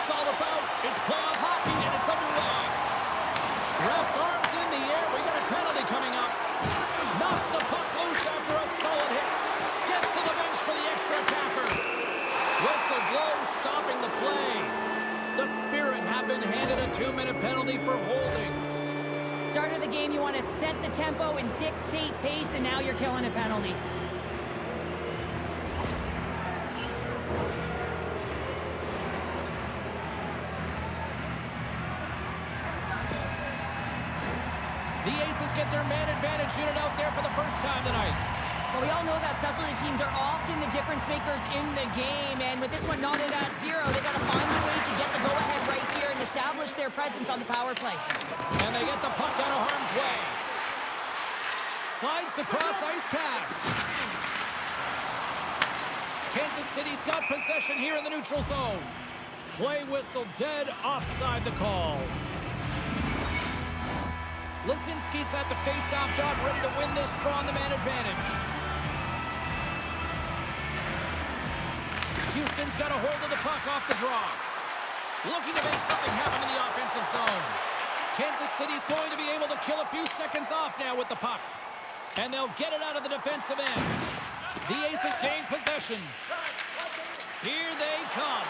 it's all about. It's playoff hockey, and it's underway. Ref's arms in the air. We got a penalty coming up. Knocks the puck loose after a solid hit. Gets to the bench for the extra attacker. Whistle blows, stopping the play. The Spirit have been handed a 2-minute penalty for holding. Start of the game, you want to set the tempo and dictate pace, and now you're killing a penalty. The Aces get their man advantage unit out there for the first time tonight. Well, we all know that specialty teams are often the difference makers in the game, and with this one knotted at 0, they got to find a way to get the go-ahead right here and establish their presence on the power play. And they get the puck out of harm's way. Slides the cross-ice pass. Kansas City's got possession here in the neutral zone. Play whistle dead, offside the call. Laczynski's at the face-off dot, ready to win this draw on the man advantage. Houston's got a hold of the puck off the draw. Looking to make something happen in the offensive zone. Kansas City's going to be able to kill a few seconds off now with the puck. And they'll get it out of the defensive end. The Aces gain possession. Here they come.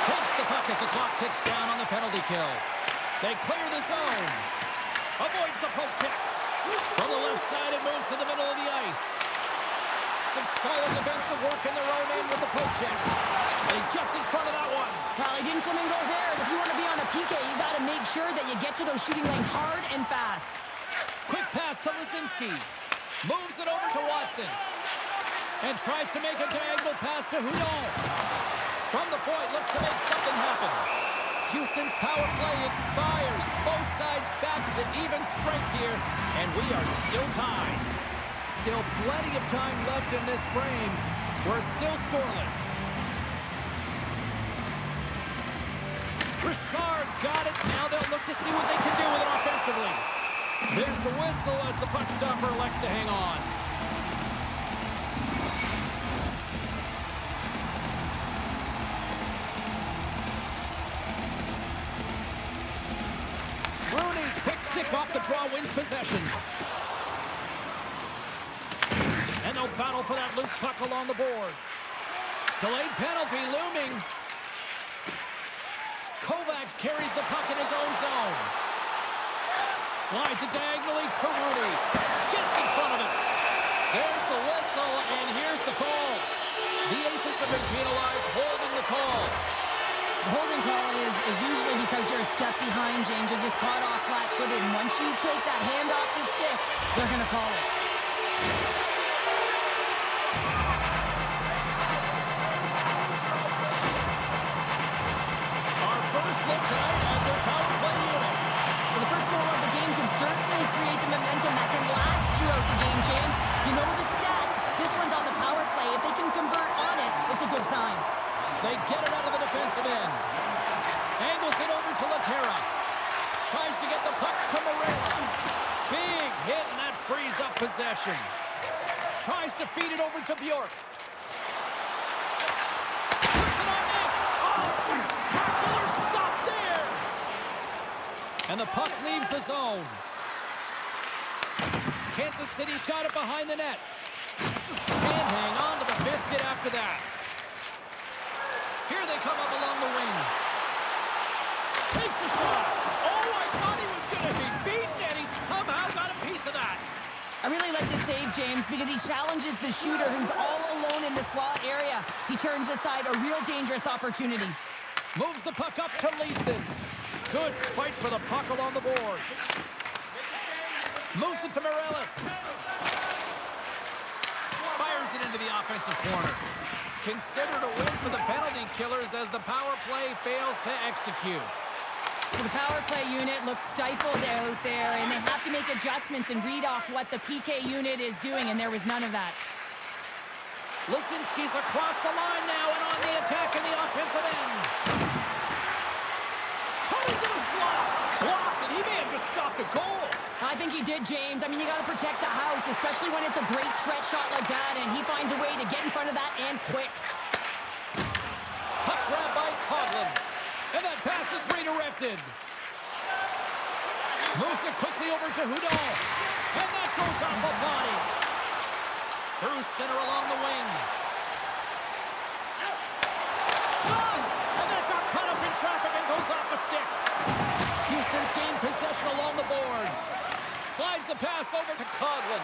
Takes the puck as the clock ticks down on the penalty kill. They clear the zone. Avoids the poke check. From the left side, it moves to the middle of the ice. Some solid defensive work in their own end with the poke check. And he gets in front of that one. Well, he didn't flamingo there. If you want to be on a PK, you got to make sure that you get to those shooting lanes hard and fast. Quick pass to Laczynski. Moves it over to Watson. And tries to make a diagonal pass to Hudon. From the point, looks to make something happen. Houston's power play expires. Both sides back to even strength here. And we are still tied. Still plenty of time left in this frame. We're still scoreless. Richard's got it. Now they'll look to see what they can do with it offensively. There's the whistle as the puck stopper elects to hang on. Rooney's quick stick off the draw wins possession. And they'll battle for that loose puck along the boards. Delayed penalty looming. Kovacs carries the puck in his own zone. Slides it diagonally to Rooney. Gets in front of it. There's the whistle, and here's the call. The Aces have been penalized, holding the call. The holding call is usually because you're a step behind, James. You're just caught off flat-footed, and once you take that hand off the stick, they're going to call it. Look tonight as their power play unit. Well, the first goal of the game can certainly create the momentum that can last throughout the game, James. You know the stats. This one's on the power play. If they can convert on it, it's a good sign. They get it out of the defensive end. Angles it over to Laterra. Tries to get the puck to Meireles. Big hit, and that frees up possession. Tries to feed it over to Bjork. Puts it on net. Oh, spectacular stop there. And the puck leaves the zone. Kansas City's got it behind the net. Can't hang on to the biscuit after that. Here they come up along the wing. Takes a shot. Oh, I thought he was going to be beaten, and he somehow got a piece of that. I really like the save, James, because he challenges the shooter who's all alone in the slot area. He turns aside a real dangerous opportunity. Moves the puck up to Leeson. Good fight for the puck along the boards. Moves it to Meireles. Fires it into the offensive corner. Considered a win for the penalty killers as the power play fails to execute. The power play unit looks stifled out there, and they have to make adjustments and read off what the PK unit is doing, and there was none of that. Laczynski's across the line now and on the attack in the offensive end. Coming to the slot. Blocked, and he may have just stopped a goal. I think he did, James. I mean, you got to protect the house, especially when it's a great threat shot like that, and he finds a way to get in front of that and quick. And that pass is redirected. Moves it quickly over to Hudon. And that goes off a body. Through center along the wing. Shot! And that got caught up in traffic and goes off the stick. Houston's gained possession along the boards. Slides the pass over to Coghlan.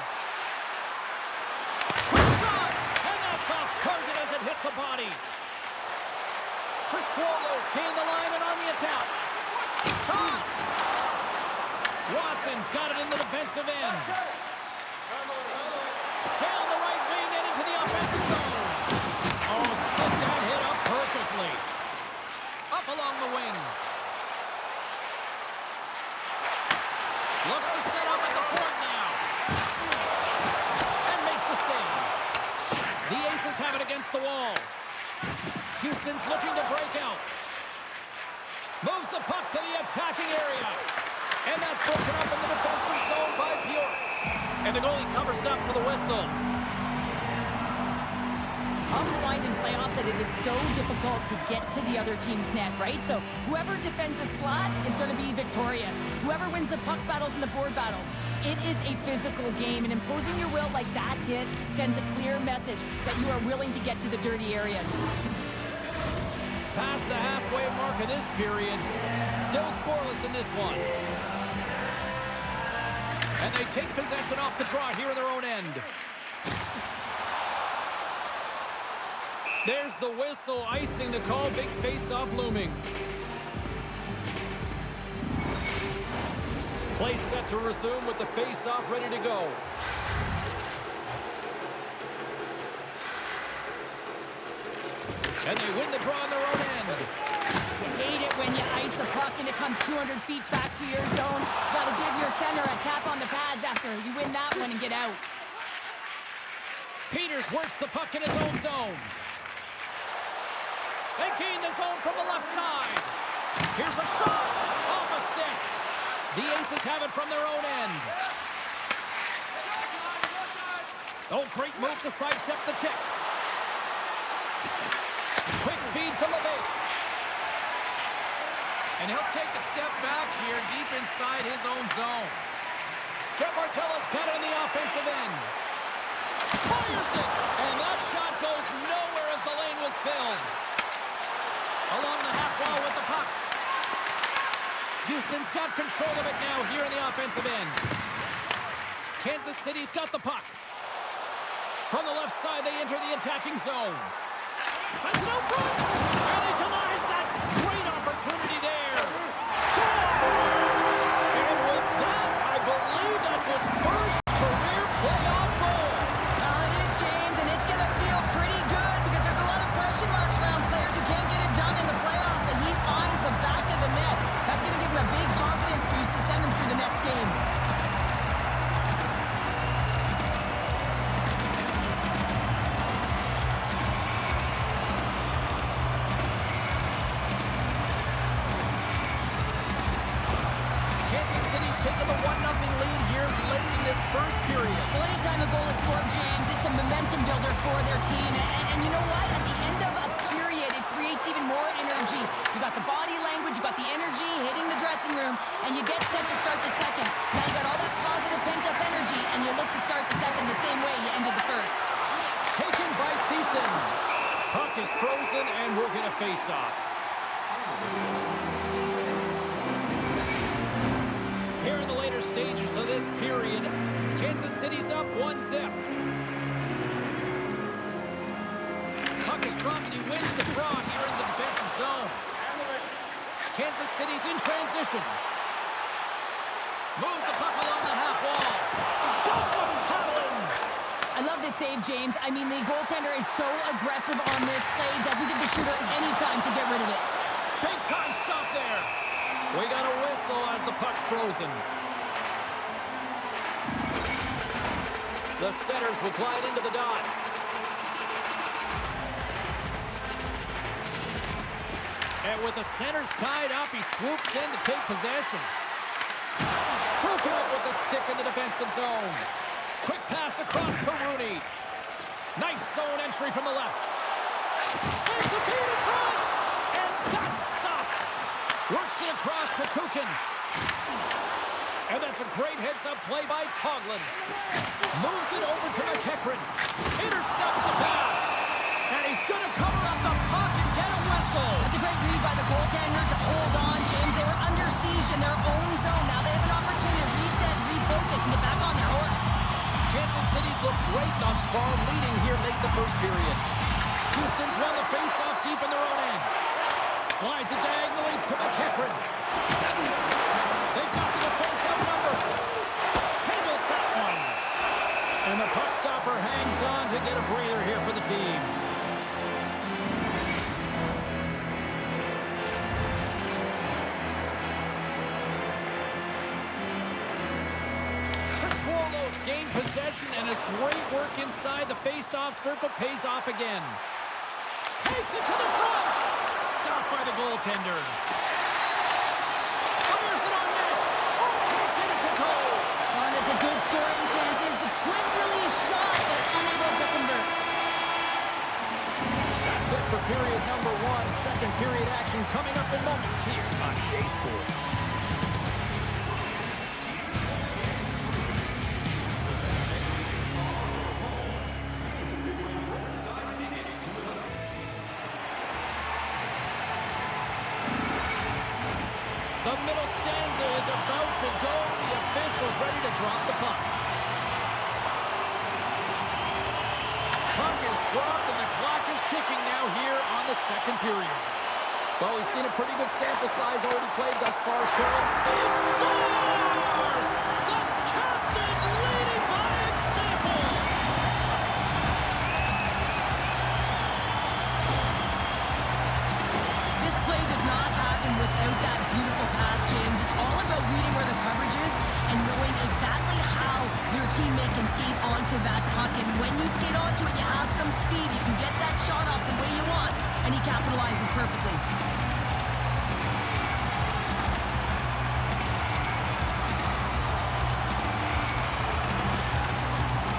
Quick shot! And that's off target as it hits a body. Kloos gained the line and on the attack. Shot! Watson's got it in the defensive end. Down the right wing and into the offensive zone. Oh, set that hit up perfectly. Up along the wing. Looks to set up at the point now. And makes the save. The Aces have it against the wall. Houston's looking to break out. Moves the puck to the attacking area. And that's broken up in the defensive zone by Pure. And the goalie covers up for the whistle. I'll find in playoffs that it is so difficult to get to the other team's net, right? So whoever defends a slot is going to be victorious. Whoever wins the puck battles and the board battles. It is a physical game, and imposing your will like that hit sends a clear message that you are willing to get to the dirty areas. Past the halfway mark of this period. Still scoreless in this one. And they take possession off the draw here in their own end. There's the whistle, icing the call. Big face-off looming. Play set to resume with the face-off ready to go. And they win the draw on their own end. You hate it when you ice the puck and it comes 200 feet back to your zone. Got to give your center a tap on the pads after you win that one and get out. Peters works the puck in his own zone. They gain the zone from the left side. Here's a shot off a stick. The Aces have it from their own end. Oh, great move to sidestep the check. Quick feed to LeBate. And he'll take a step back here deep inside his own zone. Jeff Martella's got it in the offensive end. Fires it! And that shot goes nowhere as the lane was filled. Along the half wall with the puck. Houston's got control of it now here in the offensive end. Kansas City's got the puck. From the left side, they enter the attacking zone. Sends it out front! And he denies that great opportunity there. Scores! And with that, I believe that's his first career playoff goal. It is, James, and it's going to feel pretty good because there's a lot of question marks around players who can't get it done in the playoffs, and he finds the back of the net. That's going to give him a big confidence boost to send him through the next game. Taking the 1-0 lead here late in this first period. Well, anytime a goal is scored, James, it's a momentum builder for their team. And you know what? At the end of a period, it creates even more energy. You got the body language, you got the energy hitting the dressing room, and you get set to start the second. Now you got all that positive pent-up energy, and you look to start the second the same way you ended the first. Taken by Theisen. Puck is frozen, and we're going to face off. Here in the later stages of this period, Kansas City's up 1-0. Puck is dropped and he wins the draw here in the defensive zone. Kansas City's in transition. Moves the puck along the half wall. Does it, Colin! I love this save, James. I mean, the goaltender is so aggressive on this play. Doesn't give the shooter any time to get rid of it. Big time stop there. We got a whistle as the puck's frozen. The centers will glide into the dot. And with the centers tied up, he swoops in to take possession. Broken up with the stick in the defensive zone. Quick pass across to Rooney. Nice zone entry from the left. Sends the feed in front. And that's stopped. across to Coghlan. And that's a great heads-up play by Coghlan. Moves it over to Macheachern. Intercepts the pass. And he's going to cover up the puck and get a whistle. That's a great read by the goaltender to hold on, James. They were under siege in their own zone. Now they have an opportunity to reset, refocus, and get back on their horse. Kansas City's looked great thus far, leading here late in the first period. Houston's won the face-off deep in their own end. Slides it diagonally to Macheachern. They've got the defense outnumbered. Handles that one. And the puck stopper hangs on to get a breather here for the team. Gained possession, and his great work inside the face-off circle pays off again. Takes it to the front. Stopped by the goaltender. Fires it on net. Oh, can't get it to goal. And it's a good scoring chances. A quick release shot, but unable to convert. That's it for period number one. Second period action coming up in moments here on EA Sports. The middle stanza is about to go. The officials ready to drop the puck. Puck is dropped and the clock is ticking now here on the second period. Well, we've seen a pretty good sample size already played thus far, Cheryl. He scores! The captain leading by example! This play does not happen without that beautiful pass, James. It's all about reading where the coverage is and knowing exactly how your teammate can skate onto that puck. And when you skate onto it, you have some speed. You can get that shot off the way you want, and he capitalizes perfectly.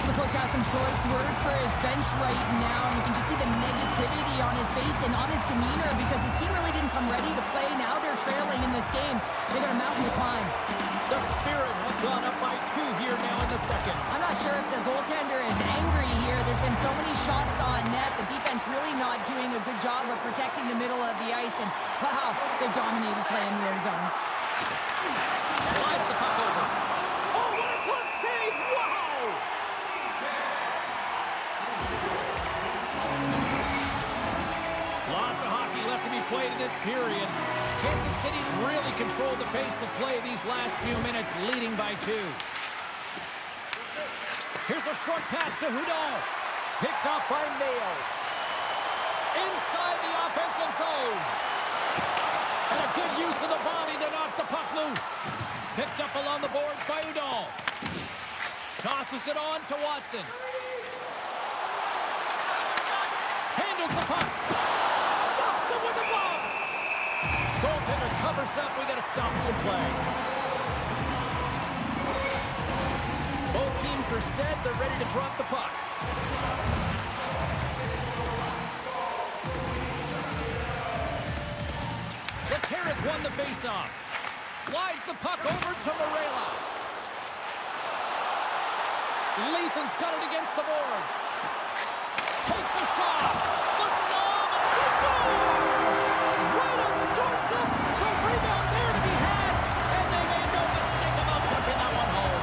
The coach has some choice words for his bench right now, and you can just see the negativity on his face and on his demeanor because his team really didn't come ready to play. Now they're trailing in this game. They got a mountain to climb. The Spirit have gone up by 2 here now in the second. I'm not sure if the goaltender is angry here. There's been so many shots on net. The defense really not doing a good job of protecting the middle of the ice, and wow, they dominated play in the end zone. Slides the puck over. Oh, what a glove save! Wow! Lots of hockey left to be played in this period. Kansas City's really controlled the pace of play these last few minutes, leading by 2. Here's a short pass to Hudon. Picked off by Mayo. Inside the offensive zone. And a good use of the body to knock the puck loose. Picked up along the boards by Hudon. Tosses it on to Watson. Handles the puck. Stops him with the glove. Goaltender covers up. We got a stoppage in play. Both teams are set. They're ready to drop the puck. The Terrace won the faceoff. Slides the puck over to Meireles. Leeson's got it against the boards. Takes a shot. Phenomenal. Score! Right on the doorstep. The rebound there to be had. And they made no mistake about tucking that one home.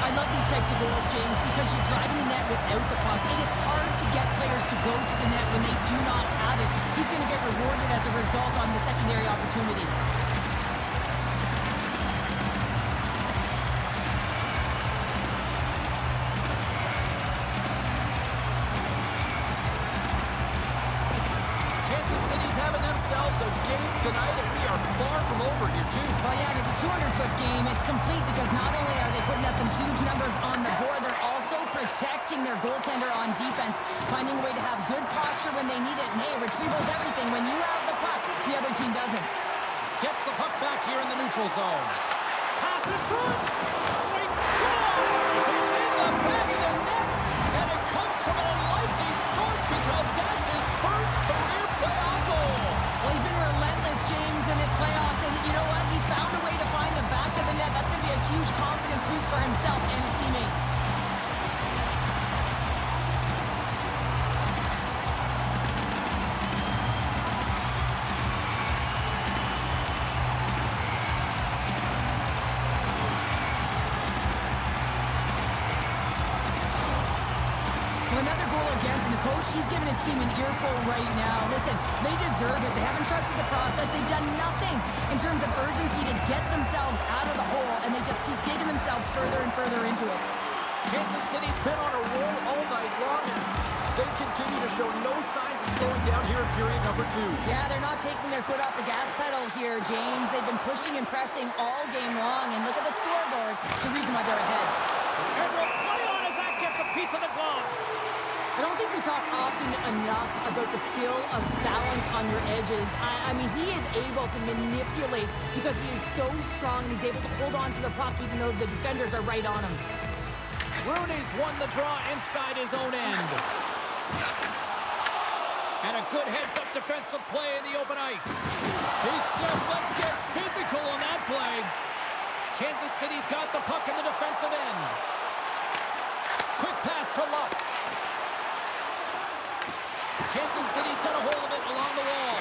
I love these types of goals, James, because you're driving the net without the puck. It is hard to get players to go to the net when they do not have it. He's going to get rewarded as a result on the secondary opportunity. A game tonight, and we are far from over here, too. Well, yeah, and it's a 200-foot game. It's complete because not only are they putting up some huge numbers on the board, they're also protecting their goaltender on defense, finding a way to have good posture when they need it. And, hey, retrieval's everything. When you have the puck, the other team doesn't. Gets the puck back here in the neutral zone. Pass in front. Wait, scores! It's in the back of the net, and it comes from an unlikely source because that's his first career playoff goal. Well, he's been relentless, James, in this teammates. Another goal against, and the coach, he's giving his team an earful right now. Listen, they deserve it. They haven't trusted the process. They've done nothing in terms of urgency to get themselves out of the hole, and they just keep digging themselves further and further into it. Kansas City's been on a roll all night long, and they continue to show no signs of slowing down here in period number 2. Yeah, they're not taking their foot off the gas pedal here, James. They've been pushing and pressing all game long, and look at the scoreboard. It's the reason why they're ahead. And we'll play on as that gets a piece of the glove. I don't think we talk often enough about the skill of balance on your edges. I mean, he is able to manipulate because he is so strong and he's able to hold on to the puck even though the defenders are right on him. Rooney's won the draw inside his own end. And a good heads-up defensive play in the open ice. He says, let's get physical on that play. Kansas City's got the puck in the defensive end. Quick pass to Luck. Kansas City's got a hold of it along the wall.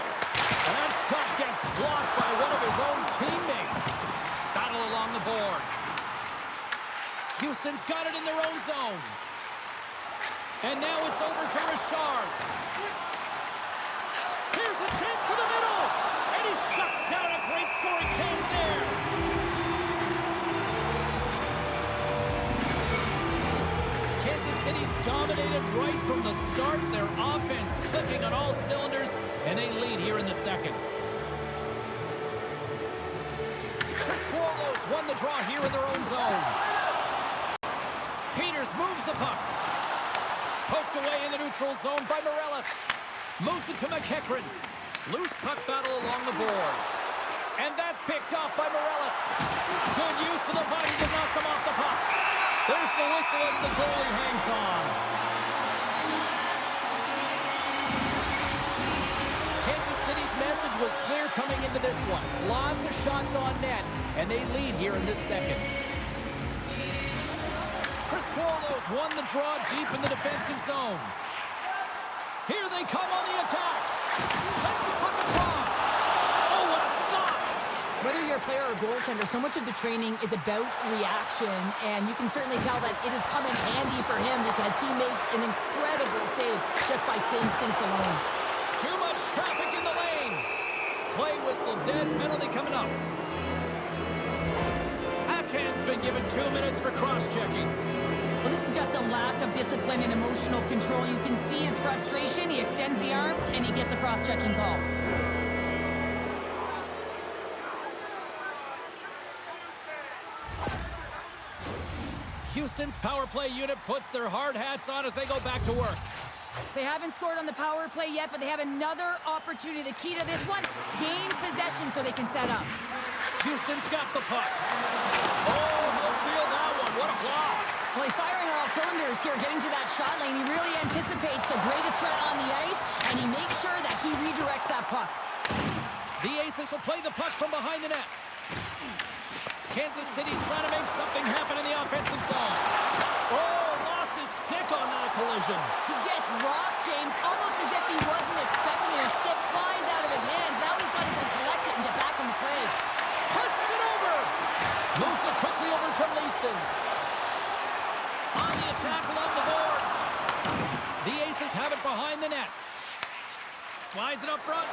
And that shot gets blocked by one of his own teammates. Battle along the boards. Houston's got it in their own zone. And now it's over to Richard. Here's a chance to the middle. And he shuts down a great scoring chance there. Kansas City's dominated right from the start. Their offense clicking on all cylinders, and they lead here in the second. Kloos won the draw here in their own zone. Peters moves the puck. Poked away in the neutral zone by Meireles. Moves it to Macheachern. Loose puck battle along the boards. And that's picked off by Meireles. Good use of the body to knock them off the puck. There's the whistle as the goalie hangs on. Kansas City's message was clear coming into this one. Lots of shots on net, and they lead here in this second. Kloos won the draw deep in the defensive zone. Here they come on the attack. Sends the puck across. Oh, what a stop! Whether you're a player or goaltender, so much of the training is about reaction, and you can certainly tell that it has come in handy for him because he makes an incredible save just by instincts alone. Too much traffic in the lane. Play whistle dead. Penalty coming up. Atkinson's been given 2 minutes for cross-checking. Well, this is just a lack of discipline and emotional control. You can see his frustration. He extends the arms, and he gets a cross-checking call. Houston's power play unit puts their hard hats on as they go back to work. They haven't scored on the power play yet, but they have another opportunity. The key to this one, gain possession so they can set up. Houston's got the puck. Oh, he'll feel that one. What a block. Well, he's firing on all cylinders here, getting to that shot lane. He really anticipates the greatest threat on the ice, and he makes sure that he redirects that puck. The Aces will play the puck from behind the net. Kansas City's trying to make something happen in the offensive zone. Oh, lost his stick on that collision. He gets rocked, James, almost as if he wasn't expecting it. His stick flies out of his hands. Now he's got to go collect it and get back on the play. Passes it over. Moves it quickly over to Laczynski. On the attack along the boards. The Aces have it behind the net. Slides it up front.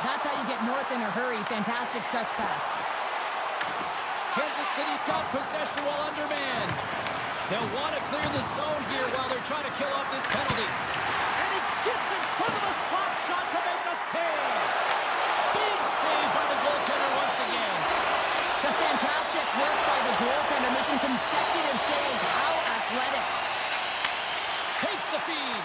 That's how you get north in a hurry. Fantastic stretch pass. Kansas City's got possession while undermanned. They'll want to clear the zone here while they're trying to kill off this penalty. And he gets in front of the slap shot to make the save. Big save by the goaltender once again. Just fantastic work by the goaltender, making consecutive saves. How athletic. Takes the feed.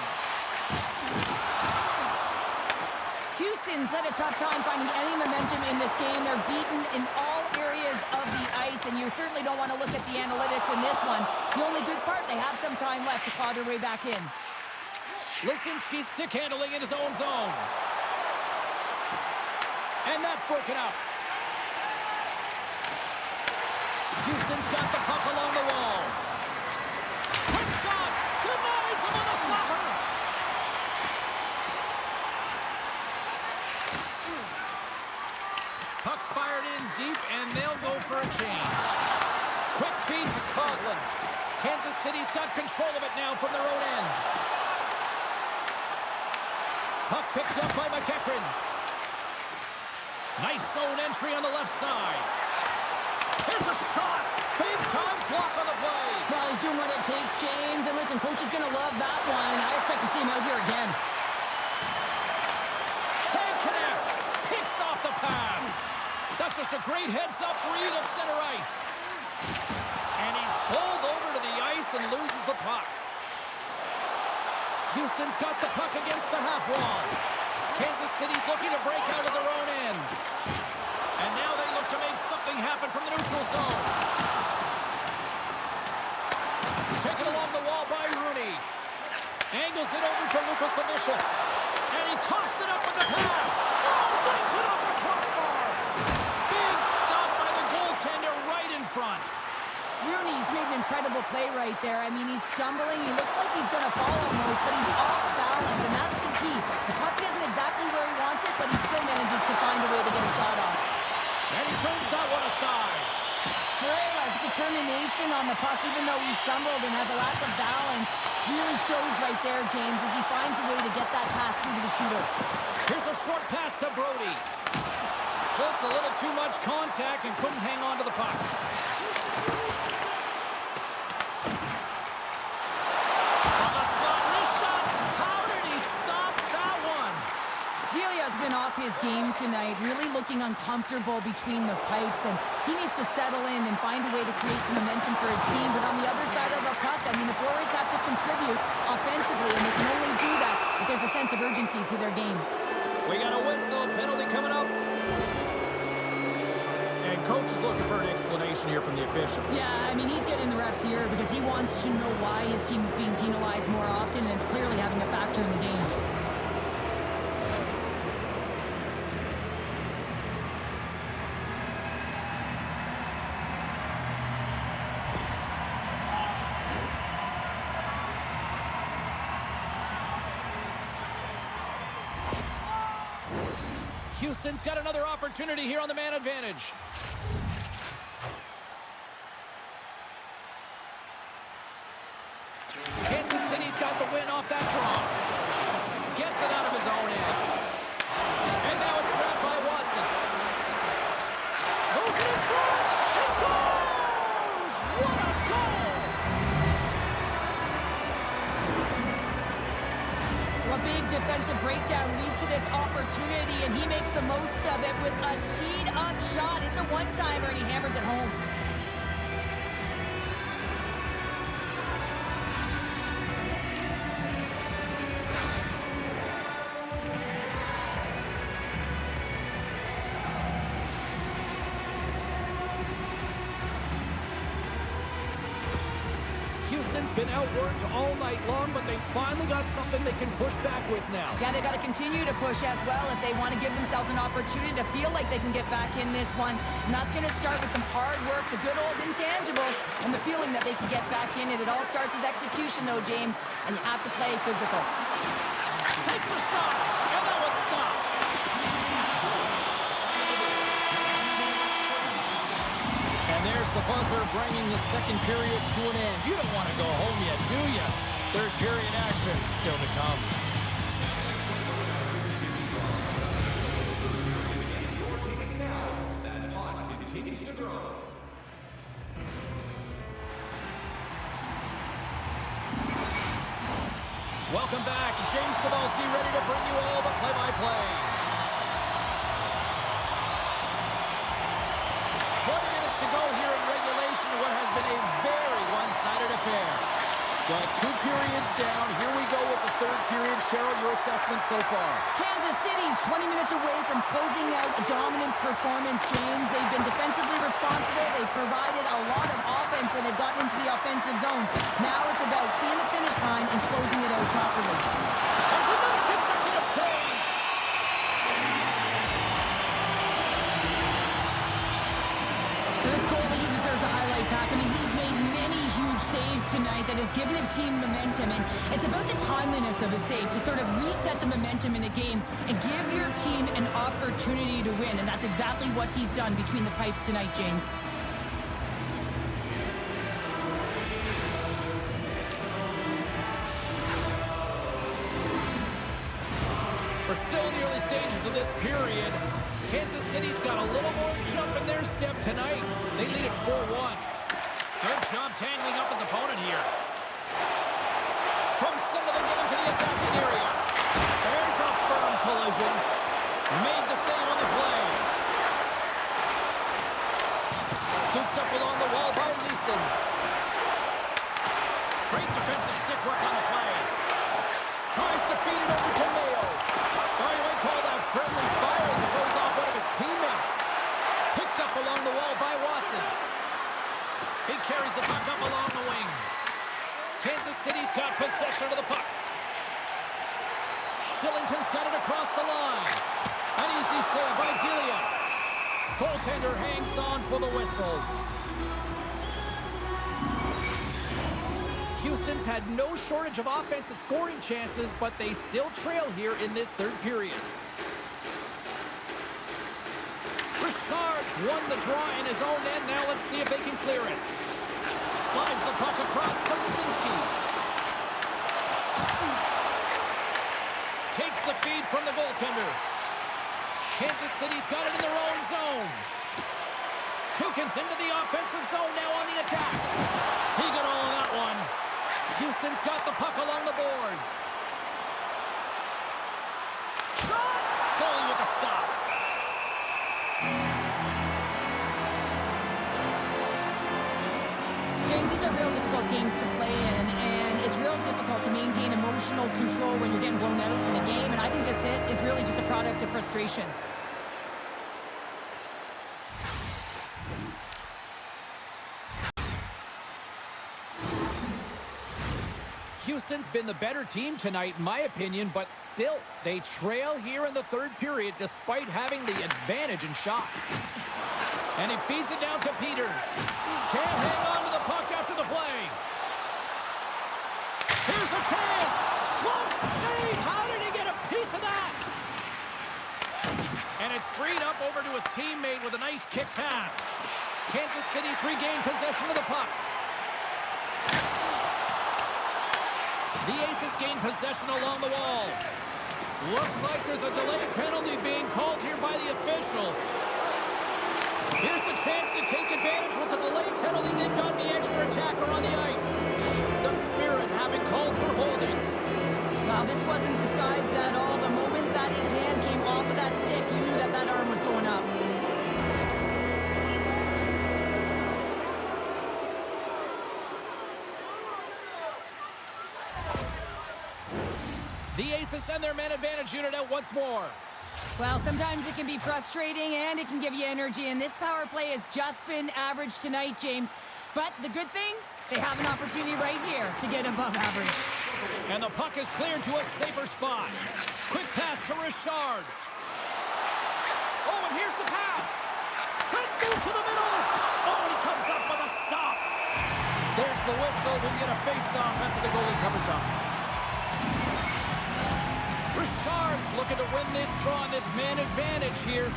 Houston's had a tough time finding any momentum in this game. They're beaten in all areas of the ice, and you certainly don't want to look at the analytics in this one. The only good part, they have some time left to claw their way back in. Laczynski stick handling in his own zone. And that's broken up. Houston's got the puck along the wall. Kansas City's got control of it now from their own end. Puck picked up by Macheachern. Nice zone entry on the left side. Here's a shot. Big time block on the play. Well, he's doing what it takes, James. And listen, coach is going to love that one. I expect to see him out here again. Can't connect. Picks off the pass. That's just a great heads-up read at center ice. And he's pulled over to the ice and loses the puck. Houston's got the puck against the half wall. Kansas City's looking to break out of their own end. And now they look to make something happen from the neutral zone. Taken along the wall by Rooney. Angles it over to Lukosevicius. And he coughs it up with the pass. Oh, brings it off the crossbar. Big stop by the goaltender right in front. Rooney's made an incredible play right there. I mean, he's stumbling. He looks like he's going to fall almost, but he's off balance, and that's the key. The puck isn't exactly where he wants it, but he still manages to find a way to get a shot off. And he turns that one aside. Meireles' determination on the puck, even though he stumbled and has a lack of balance, really shows right there, James, as he finds a way to get that pass through to the shooter. Here's a short pass to Brodie. Just a little too much contact and couldn't hang on to the puck. Been off his game tonight, really looking uncomfortable between the pipes, and he needs to settle in and find a way to create some momentum for his team. But on the other side of the puck, I mean, the forwards have to contribute offensively, and they can only do that if there's a sense of urgency to their game. We got a whistle, penalty coming up. And coach is looking for an explanation here from the official. Yeah, I mean, he's getting the refs here because he wants to know why his team is being penalized more often, and it's clearly having a factor in the game. Houston's got another opportunity here on the man advantage. Kansas City's got the win off that draw. Gets it out of his own end. And now it's grabbed by Watson. Moves it in front. He scores! What a goal! A big defensive breakdown leads to this opportunity, and he makes the most of it with a teed-up shot. It's a one-timer, and he hammers it home. Houston's been outworked all night long, but they finally got something they can push back with now. Yeah, they got to continue to push as well if they want to give themselves an opportunity to feel like they can get back in this one. And that's going to start with some hard work, the good old intangibles, and the feeling that they can get back in it. It all starts with execution, though, James, and you have to play physical. Takes a shot, and that was stopped. And there's the buzzer bringing the second period to an end. You don't want to go home yet, do you? Third period action still to come. Your teams now. That pot continues to grow. Welcome back. James Cebulski ready to bring you all the play-by-play. 20 minutes to go here in regulation in what has been a very one-sided affair. Well, 2 periods down. Here we go with the third period. Cheryl, your assessment so far? Kansas City's 20 minutes away from closing out a dominant performance, James. They've been defensively responsible. They've provided a lot of offense when they've gotten into the offensive zone. Now it's about seeing the finish line and closing it out properly. There's another consecutive save. This goalie, he deserves a highlight pack. I mean, he's made many huge saves tonight that has given his team momentum, and it's about the timeliness of a save to sort of reset the momentum in a game and give your team an opportunity to win, and that's exactly what he's done between the pipes tonight, James. early stages of this period. Kansas City's got a little more jump in their step tonight. They lead at 4-1. Good job tangling up his opponent here. From center, they get into the attacking area. There's a firm collision. Made the save on the play. Scooped up along the wall by Leeson. Great defensive stick work on the play. Tries to feed it over to Mayo. You might call that friendly fire as it goes off one of his teammates. Picked up along the wall by Watson. He carries the puck up along the wing. Kansas City's got possession of the puck. Shillington's got it across the line. An easy save by Delia. Goaltender hangs on for the whistle. Houston's had no shortage of offensive scoring chances, but they still trail here in this third period. Richard's won the draw in his own end. Now let's see if they can clear it. Slides the puck across to Laczynski. Takes the feed from the goaltender. Kansas City's got it in their own zone. Kukin's into the offensive zone now on the attack. He got all of that one. Houston's got the puck along the boards. Shot! Goalie with the stop. James, these are real difficult games to play in, and it's real difficult to maintain emotional control when you're getting blown out in a game, and I think this hit is really just a product of frustration. Houston's been the better team tonight, in my opinion, but still, they trail here in the third period despite having the advantage in shots. And he feeds it down to Peters. Can't hang on to the puck after the play. Here's a chance. Close save. How did he get a piece of that? And it's freed up over to his teammate with a nice kick pass. Kansas City's regained possession of the puck. The Aces gain possession along the wall. Looks like there's a delayed penalty being called here by the officials. Here's a chance to take advantage with the delayed penalty. They've got the extra attacker on the ice. The Spirit having called for holding. Wow, this wasn't disguised at all. The moment that his hand came off of that stick, you knew that that arm was going up. The Aces send their man advantage unit out once more. Well, sometimes it can be frustrating and it can give you energy, and this power play has just been average tonight, James. But the good thing, they have an opportunity right here to get above average. And the puck is cleared to a safer spot. Quick pass to Richard. Oh, and here's the pass. Let's move to the middle. Oh, and he comes up with a stop. There's the whistle. We'll get a face-off after the goalie covers up. Richard's looking to win this draw on this man advantage here.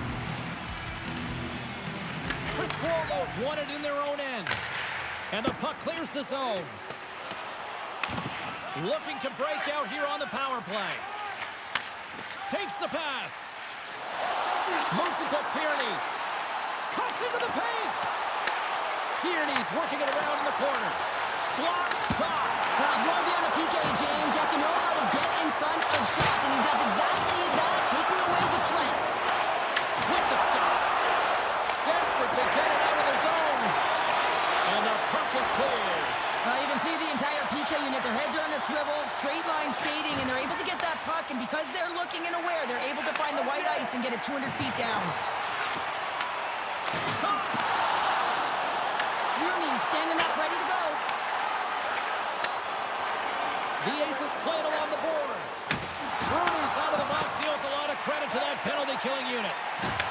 Criscuolo's won it in their own end. And the puck clears the zone. Looking to break out here on the power play. Takes the pass. Moves it to Tierney. Cuts into the paint. Tierney's working it around in the corner. Block shot. Well, if you want to be on a PK, James, you have to know how to get in front of shots, and he does exactly that, taking away the threat. With the stop. Desperate to get it out of the zone. And the puck is cleared. Well, you can see the entire PK unit. Their heads are on a swivel, straight line skating, and they're able to get that puck, and because they're looking and aware, they're able to find the white ice and get it 200 feet down. Shot. Rooney's standing up, ready to go. The Aces playing along the boards. Rooney's out of the box. He owes a lot of credit to that penalty-killing unit.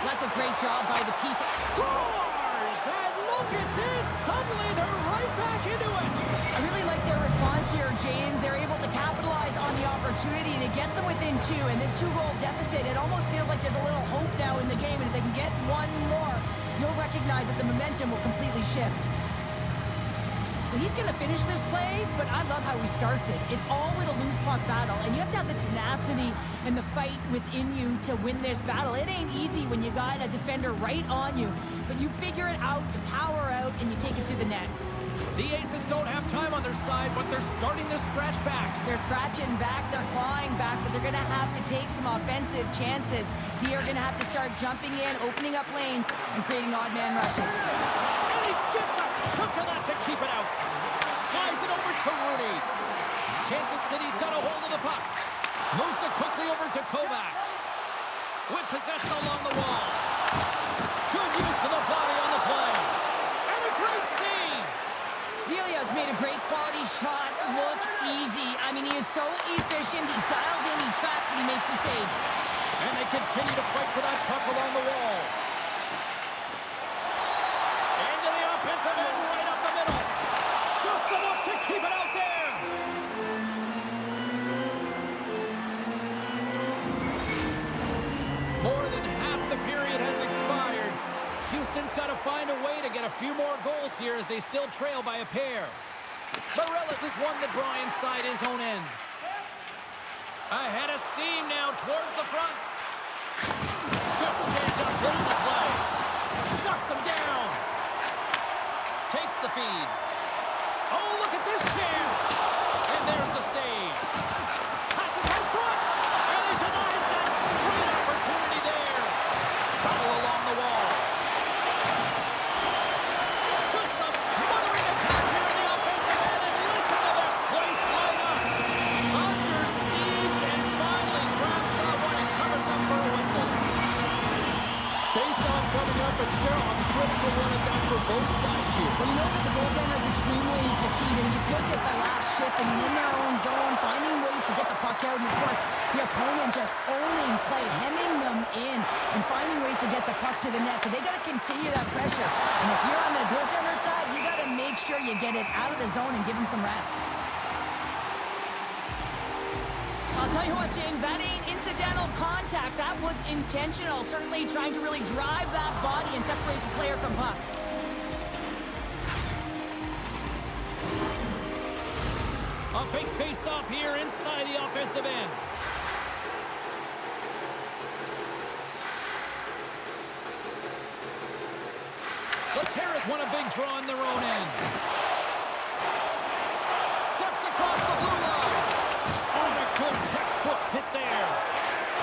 That's a great job by the PK. Scores! And look at this. Suddenly, they're right back into it. I really like their response here, James. They're able to capitalize on the opportunity, and it gets them within two. And this two-goal deficit, it almost feels like there's a little hope now in the game. And if they can get one more, you'll recognize that the momentum will completely shift. Well, he's going to finish this play, but I love how he starts it. It's all with a loose puck battle, and you have to have the tenacity and the fight within you to win this battle. It ain't easy when you got a defender right on you, but you figure it out, you power out, and you take it to the net. The Aces don't have time on their side, but they're starting to scratch back. They're scratching back, they're clawing back, but they're going to have to take some offensive chances. D are going to have to start jumping in, opening up lanes, and creating odd man rushes. And he gets a chunk of that to keep it out. Slides it over to Rudy. Kansas City's got a hold of the puck. Moves it quickly over to Kovacs. With possession along the wall. Good use of the body on the play. And a great save. Delia's made a great quality shot look easy. I mean, he is so efficient. He's dialed in, he tracks, and he makes the save. And they continue to fight for that puck along the wall. Into the offensive end, right up the middle. Just enough to keep it out there. More than half the period has expired. Houston's got to find a way to get a few more goals here as they still trail by a pair. Meireles has won the draw inside his own end. Ahead of steam now towards the front. Good stand-up hit on the play. Shuts him down. Takes the feed. Oh, look at this chance. And there's the save. Passes in front. And he denies that great opportunity there. Battle along the wall. Just a smothering attack here in the offensive end. And listen to this place light up. Under siege and finally grabs that one and covers up for a whistle. Face-off coming up, and Cheryl, a critical one at that for both sides here. Well, you know that the goaltender is extremely fatigued, and just look at the last shift, and in their own zone, finding ways to get the puck out, and of course, the opponent just owning play, hemming them in, and finding ways to get the puck to the net. So they got to continue that pressure. And if you're on the goaltender side, you got to make sure you get it out of the zone and give him some rest. I'll tell you what, James, that ain't incidental contact. That was intentional. Certainly trying to really drive that body and separate the player from puck. A big face-off here inside the offensive end. The Terrors won a big draw in their own end. Steps across the blue line. On a good textbook hit there.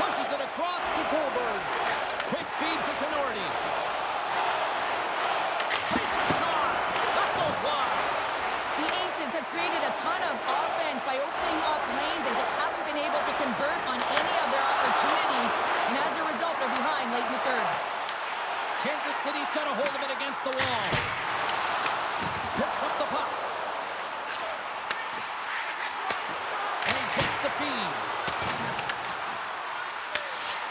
Pushes it across to Goulbourne. Quick feed to Tinordi. Takes a shot. That goes wide. The Aces have created a ton of offense by opening up lanes and just haven't been able to convert on any of their opportunities. And as a result, they're behind late in the third. Kansas City's got a hold of it against the wall. Picks up the puck. And he takes the feed.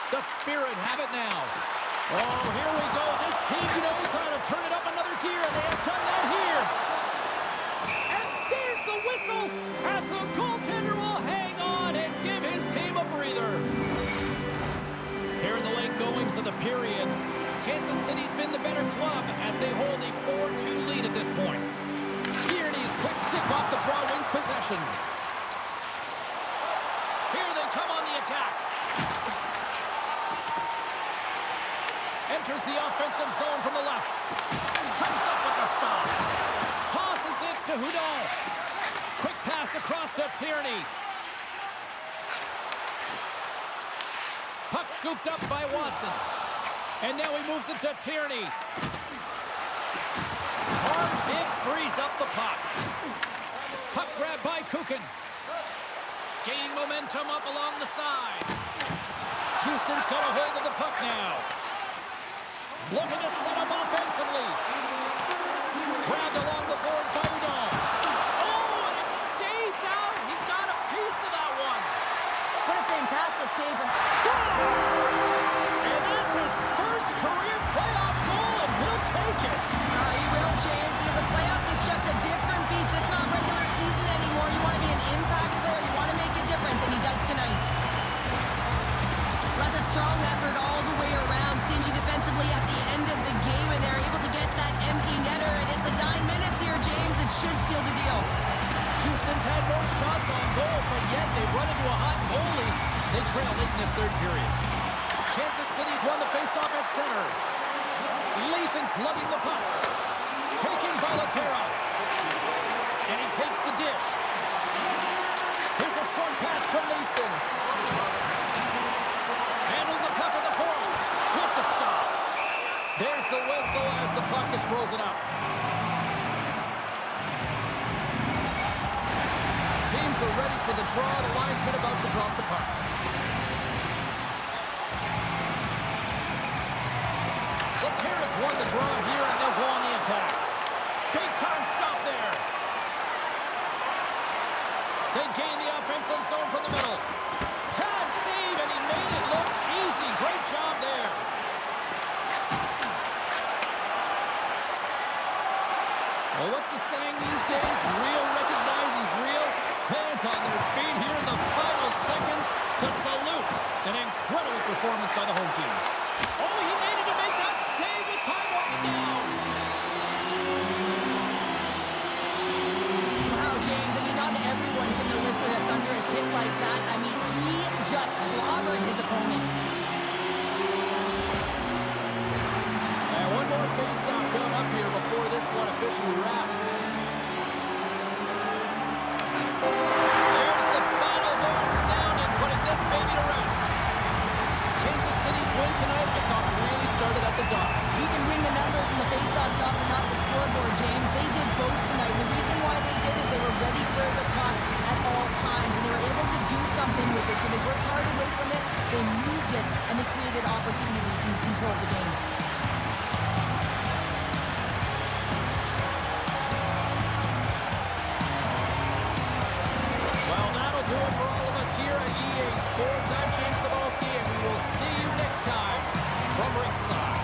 The Spirit have it now. Oh, here we go. This team knows how to turn it up another gear. They have done that here. And there's the whistle as the goaltender will hang on and give his team a breather. Here in the late goings of the period, Kansas City's been the better club as they hold a 4-2 lead at this point. Tierney's quick stick off the draw wins possession. Here they come on the attack. Enters the offensive zone from the left. Comes up with the stop. Tosses it to Hudon. Quick pass across to Tierney. Puck scooped up by Watson. And now he moves it to Tierney. Hard hit frees up the puck. Puck grab by Coghlan. Gaining momentum up along the side. Houston's got a hold of the puck now. Looking to set up offensively. Grabbed along the boards by Hudon. Oh, and it stays out. He got a piece of that one. What a fantastic save. Scores! And that's his first career playoff goal, and he'll take it. He will, James, because the playoffs is just a different beast. It's not regular season anymore. You want to be an impact player. You want to make a difference, and he does tonight. That's a strong effort all the way around. Stingy defensively at the end of the game, and they're able to get that empty netter. And it's the dying minutes here, James. It should more shots on goal, but yet they've run into a hot goalie. They trail late in this third period. Kansas City's won the faceoff at center. Leeson's lugging the puck. Taken by Tyrell. And he takes the dish. Here's a short pass to Leeson. Handles the puck at the point. With the stop. There's the whistle as the puck is frozen up. Teams are ready for the draw. The linesman about to drop the puck. The Terrace won the draw here, and they'll go on the attack. Big time stop there. They gain the offensive zone from the middle. Pad save, and he made it look easy. Great job there. Well, what's the saying these days? Real recognizes real. Fans on their feet here in the final seconds to salute an incredible performance by the home team. Oh, he made it to make that save with time winding down. Wow, James, I mean, not everyone can elicit a thunderous hit like that. I mean, he just clobbered his opponent. And one more face-off coming up here before this one officially wraps. There's the final horn sounding, putting this baby to rest. Kansas City's win tonight, I thought, really started at the docks. You can bring the numbers in the face-off top and not the scoreboard, James. They did both tonight. The reason why they did is they were ready for the puck at all times, and they were able to do something with it. So they worked hard away from it, they moved it, and they created opportunities and controlled the game. Well, that'll do it for all of us here at EA Sports. I'm James Cebulski, and we will see you next time from ringside.